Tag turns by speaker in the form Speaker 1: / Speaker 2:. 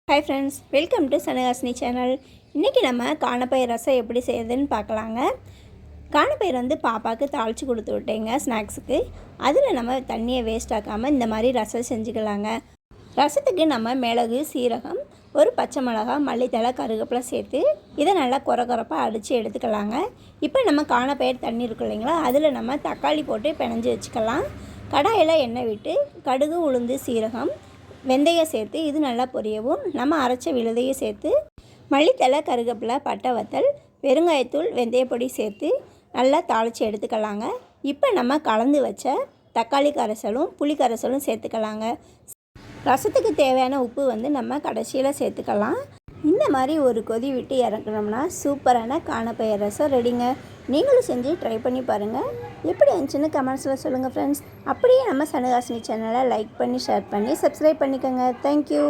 Speaker 1: Hi friends, welcome to சனகாசினி channel. இன்றைக்கி நம்ம காணப்பயிர் ரசம் எப்படி செய்யுதுன்னு பார்க்கலாங்க. காணப்பயிர் பாப்பாவுக்கு தாளித்து கொடுத்து விட்டேங்க ஸ்நாக்ஸுக்கு. அதில் நம்ம தண்ணியை வேஸ்ட் ஆக்காமல் இந்த மாதிரி ரசம் செஞ்சுக்கலாங்க. ரசத்துக்கு நம்ம மிளகு, சீரகம், ஒரு பச்சை மிளகா, மல்லித்தழை, கருவேப்பிலை சேர்த்து இதை நல்லா குறப்பாக அடித்து எடுத்துக்கலாங்க. இப்போ நம்ம காணப்பயிர் தண்ணி இருக்கும் இல்லைங்களா, அதில் நம்ம தக்காளி போட்டு பிணைஞ்சி வச்சுக்கலாம். கடாயில் எண்ணெய் விட்டு கடுகு, உளுந்து, சீரகம், வெந்தயம் சேர்த்து இது நல்லா பொரியவும் நம்ம அரைச்ச விழுதையும் சேர்த்து மல்லித்தழை, கருவேப்பிலை, பட்டை வத்தல், பெருங்காயத்தூள், வெந்தயப்பொடி சேர்த்து நல்லா தாளித்து எடுத்துக்கலாங்க. இப்போ நம்ம கலந்து வச்ச தக்காளி கரைசலும் புளி கரைசலும் சேர்த்துக்கலாங்க. ரசத்துக்கு தேவையான உப்பு நம்ம கடைசியில் சேர்த்துக்கலாம். இந்த மாதிரி ஒரு கொதி விட்டு இறக்கணும்னா சூப்பரான காணப்பயிர் ரசம் ரெடிங்க. நீங்களும் செஞ்சு ட்ரை பண்ணி பாருங்கள். எப்படி இருந்துச்சுன்னு கமெண்ட்ஸில் சொல்லுங்கள் ஃப்ரெண்ட்ஸ். அப்படியே நம்ம சனகாசினி சேனலை லைக் பண்ணி, ஷேர் பண்ணி, சப்ஸ்கிரைப் பண்ணிக்கோங்க. தேங்க்யூ.